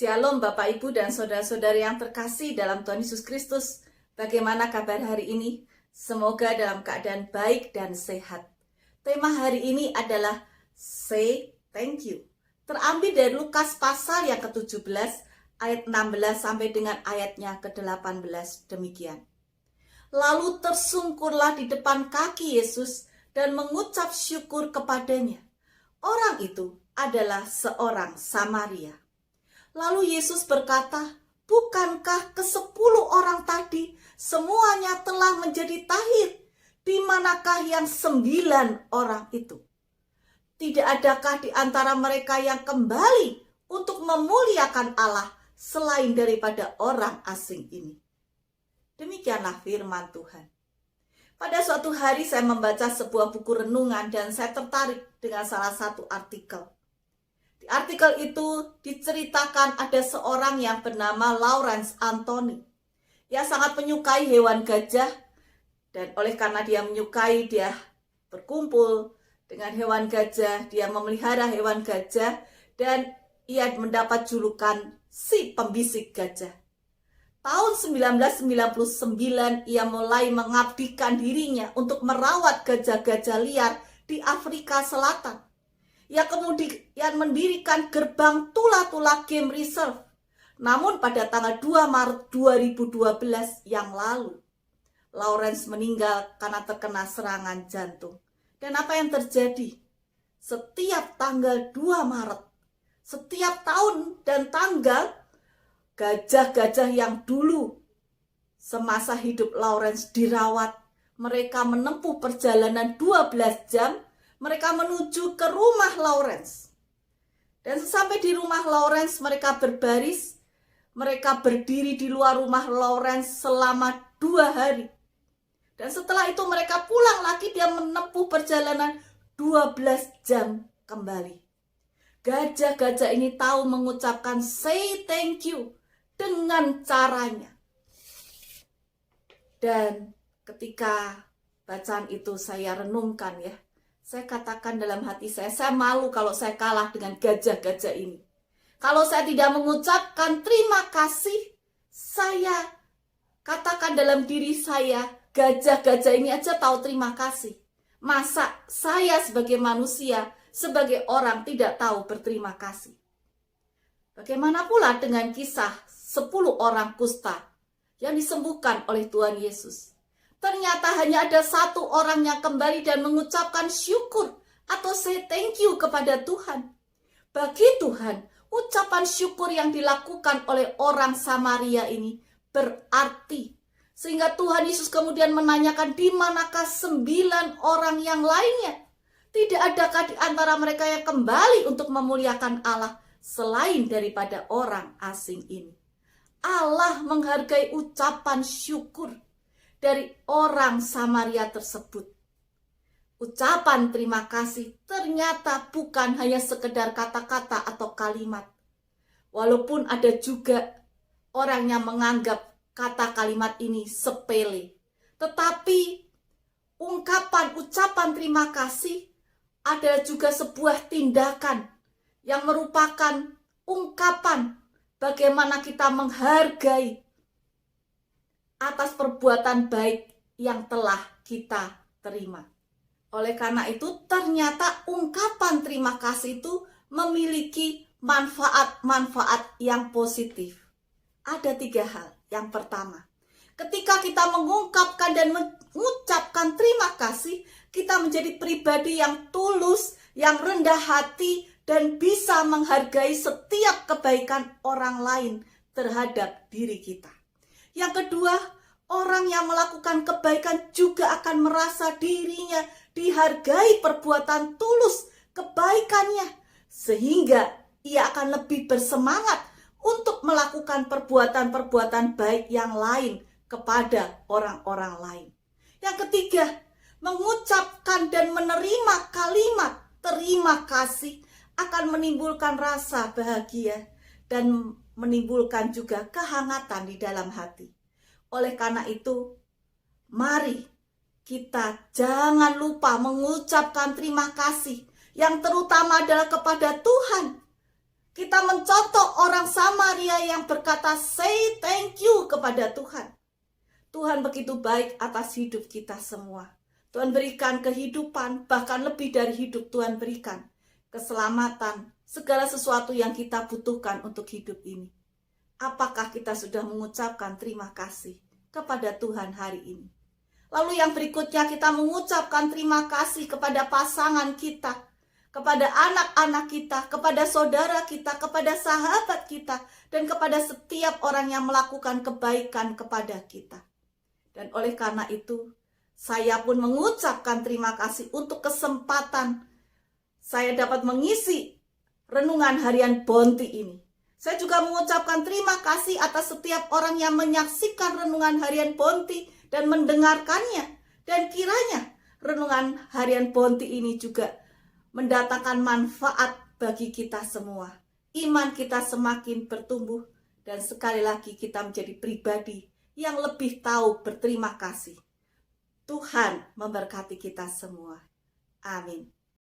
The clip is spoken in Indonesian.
Shalom Bapak Ibu dan Saudara-saudari yang terkasih dalam Tuhan Yesus Kristus. Bagaimana kabar hari ini? Semoga dalam keadaan baik dan sehat. Tema hari ini adalah Say Thank You. Terambil dari Lukas pasal yang ke-17 ayat 16 sampai dengan ayatnya ke-18 demikian. Lalu tersungkurlah di depan kaki Yesus dan mengucap syukur kepadanya. Orang itu adalah seorang Samaria. Lalu Yesus berkata, bukankah ke-10 orang tadi semuanya telah menjadi tahir? Di manakah yang 9 orang itu? Tidak adakah di antara mereka yang kembali untuk memuliakan Allah selain daripada orang asing ini? Demikianlah firman Tuhan. Pada suatu hari saya membaca sebuah buku renungan dan saya tertarik dengan salah satu artikel. Di artikel itu diceritakan ada seorang yang bernama Lawrence Anthony. Ia sangat menyukai hewan gajah dan oleh karena dia menyukai, dia berkumpul dengan hewan gajah, dia memelihara hewan gajah dan ia mendapat julukan si pembisik gajah. Tahun 1999 ia mulai mengabdikan dirinya untuk merawat gajah-gajah liar di Afrika Selatan. Ia kemudian mendirikan gerbang Tula-Tula Game Reserve. Namun pada tanggal 2 Maret 2012 yang lalu, Lawrence meninggal karena terkena serangan jantung. Dan apa yang terjadi? Setiap tanggal 2 Maret, setiap tahun dan tanggal, gajah-gajah yang dulu semasa hidup Lawrence dirawat, mereka menempuh perjalanan 12 jam, mereka menuju ke rumah Lawrence. Dan sesampai di rumah Lawrence, mereka berbaris, mereka berdiri di luar rumah Lawrence selama 2 hari. Dan setelah itu mereka pulang lagi, dia menempuh perjalanan 12 jam kembali. Gajah-gajah ini tahu mengucapkan say thank you dengan caranya. Dan ketika bacaan itu saya renungkan ya, saya katakan dalam hati saya malu kalau saya kalah dengan gajah-gajah ini. Kalau saya tidak mengucapkan terima kasih, saya katakan dalam diri saya, gajah-gajah ini aja tahu terima kasih. Masa saya sebagai manusia, sebagai orang tidak tahu berterima kasih? Bagaimana pula dengan kisah 10 orang kusta yang disembuhkan oleh Tuhan Yesus? Ternyata hanya ada 1 orang yang kembali dan mengucapkan syukur atau say thank you kepada Tuhan. Bagi Tuhan, ucapan syukur yang dilakukan oleh orang Samaria ini berarti. Sehingga Tuhan Yesus kemudian menanyakan, di manakah 9 orang yang lainnya? Tidak adakah di antara mereka yang kembali untuk memuliakan Allah selain daripada orang asing ini? Allah menghargai ucapan syukur dari orang Samaria tersebut. Ucapan terima kasih ternyata bukan hanya sekedar kata-kata atau kalimat. Walaupun ada juga orang yang menganggap kata kalimat ini sepele. Tetapi ungkapan ucapan terima kasih adalah juga sebuah tindakan yang merupakan ungkapan bagaimana kita menghargai atas perbuatan baik yang telah kita terima. Oleh karena itu, ternyata ungkapan terima kasih itu memiliki manfaat-manfaat yang positif. Ada 3 hal. Yang pertama, ketika kita mengungkapkan dan mengucapkan terima kasih, kita menjadi pribadi yang tulus, yang rendah hati, dan bisa menghargai setiap kebaikan orang lain terhadap diri kita. Yang kedua, orang yang melakukan kebaikan juga akan merasa dirinya dihargai perbuatan tulus kebaikannya, sehingga ia akan lebih bersemangat untuk melakukan perbuatan-perbuatan baik yang lain kepada orang-orang lain. Yang ketiga, mengucapkan dan menerima kalimat terima kasih akan menimbulkan rasa bahagia dan menimbulkan juga kehangatan di dalam hati. Oleh karena itu, mari kita jangan lupa mengucapkan terima kasih, yang terutama adalah kepada Tuhan. Kita mencontoh orang Samaria yang berkata, say thank you kepada Tuhan. Tuhan begitu baik atas hidup kita semua. Tuhan berikan kehidupan, bahkan lebih dari hidup Tuhan berikan keselamatan, segala sesuatu yang kita butuhkan untuk hidup ini. Apakah kita sudah mengucapkan terima kasih kepada Tuhan hari ini? Lalu yang berikutnya, kita mengucapkan terima kasih kepada pasangan kita, kepada anak-anak kita, kepada saudara kita, kepada sahabat kita, dan kepada setiap orang yang melakukan kebaikan kepada kita. Dan oleh karena itu, saya pun mengucapkan terima kasih untuk kesempatan saya dapat mengisi renungan harian Bonti ini. Saya juga mengucapkan terima kasih atas setiap orang yang menyaksikan renungan harian Bonti dan mendengarkannya. Dan kiranya renungan harian Bonti ini juga mendatangkan manfaat bagi kita semua. Iman kita semakin bertumbuh dan sekali lagi kita menjadi pribadi yang lebih tahu berterima kasih. Tuhan memberkati kita semua. Amin.